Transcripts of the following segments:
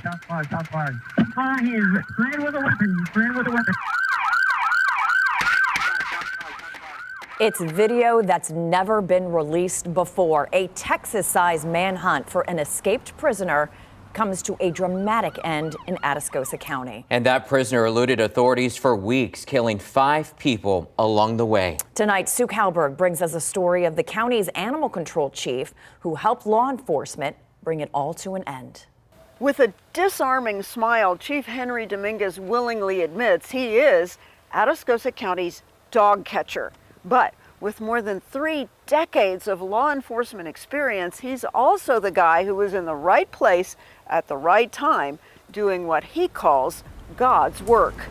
Shot fired. He's playing with a weapon. He's playing with a weapon. It's video that's never been released before. A Texas-sized manhunt for an escaped prisoner comes to a dramatic end in Atascosa County. And that prisoner eluded authorities for weeks, killing 5 people along the way. Tonight, Sue Kalberg brings us a story of the county's animal control chief who helped law enforcement bring it all to an end. With a disarming smile, Chief Henry Dominguez willingly admits he is Atascosa County's dog catcher. But with more than 3 decades of law enforcement experience, he's also the guy who was in the right place at the right time, doing what he calls God's work.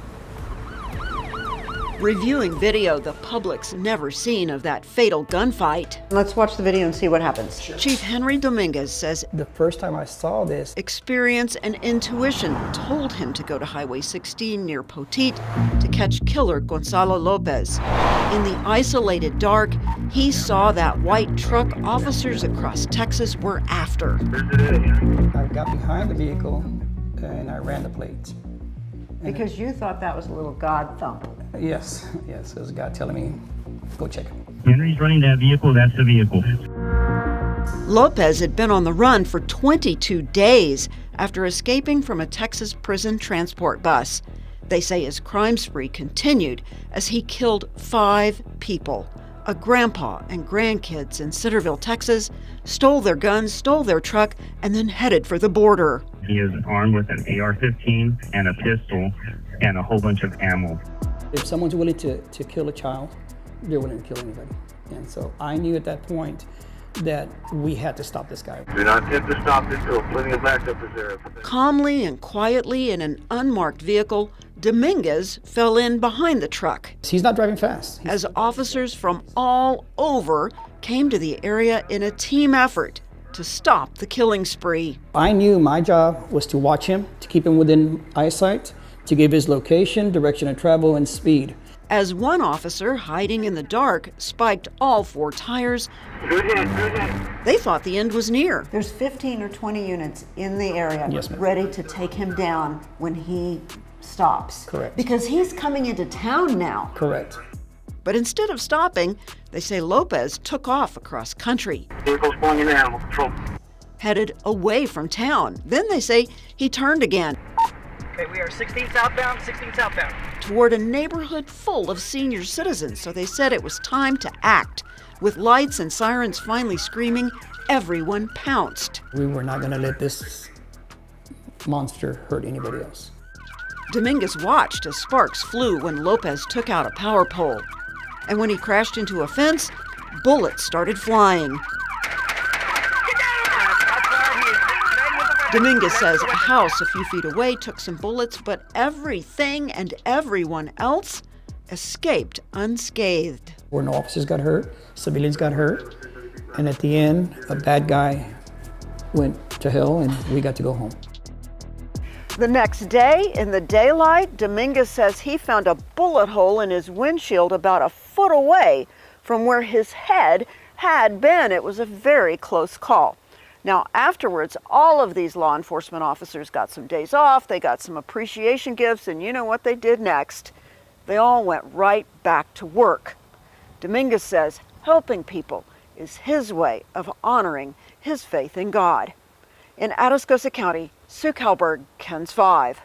Reviewing video the public's never seen of that fatal gunfight. Let's watch the video and see what happens. Sure. Chief Henry Dominguez says the first time I saw this, experience and intuition told him to go to Highway 16 near Poteet to catch killer Gonzalo Lopez. In the isolated dark, he saw that white truck officers across Texas were after. I got behind the vehicle and I ran the plates. Because you thought that was a little God thump. Yes, it was God telling me, go check him. Henry's running that vehicle, that's the vehicle. Lopez had been on the run for 22 days after escaping from a Texas prison transport bus. They say his crime spree continued as he killed 5 people. A grandpa and grandkids in Centerville, Texas, stole their guns, stole their truck, and then headed for the border. He is armed with an AR-15 and a pistol and a whole bunch of ammo. If someone's willing to kill a child, they're willing to kill anybody. And so I knew at that point that we had to stop this guy. Do not attempt to stop this till plenty of backup is there. Calmly and quietly in an unmarked vehicle, Dominguez fell in behind the truck. He's not driving fast. As officers from all over came to the area in a team effort to stop the killing spree. I knew my job was to watch him, to keep him within eyesight, to give his location, direction of travel, and speed. As one officer, hiding in the dark, spiked all 4 tires, they thought the end was near. There's 15 or 20 units in the area ready to take him down when he stops. Correct. Because he's coming into town now. Correct. But instead of stopping, they say Lopez took off across country. Vehicle's going into animal control. Headed away from town. Then they say he turned again. Okay, we are 16 southbound, 16 southbound. Toward a neighborhood full of senior citizens, so they said it was time to act. With lights and sirens finally screaming, everyone pounced. We were not going to let this monster hurt anybody else. Dominguez watched as sparks flew when Lopez took out a power pole. And when he crashed into a fence, bullets started flying. Dominguez says a house a few feet away took some bullets, but everything and everyone else escaped unscathed. Where no officers got hurt, civilians got hurt, and at the end, a bad guy went to hell and we got to go home. The next day, in the daylight, Dominguez says he found a bullet hole in his windshield about a foot away from where his head had been. It was a very close call. Now, afterwards, all of these law enforcement officers got some days off, they got some appreciation gifts, and you know what they did next? They all went right back to work. Dominguez says helping people is his way of honoring his faith in God. In Atascosa County, Sue Kalberg, KENS 5.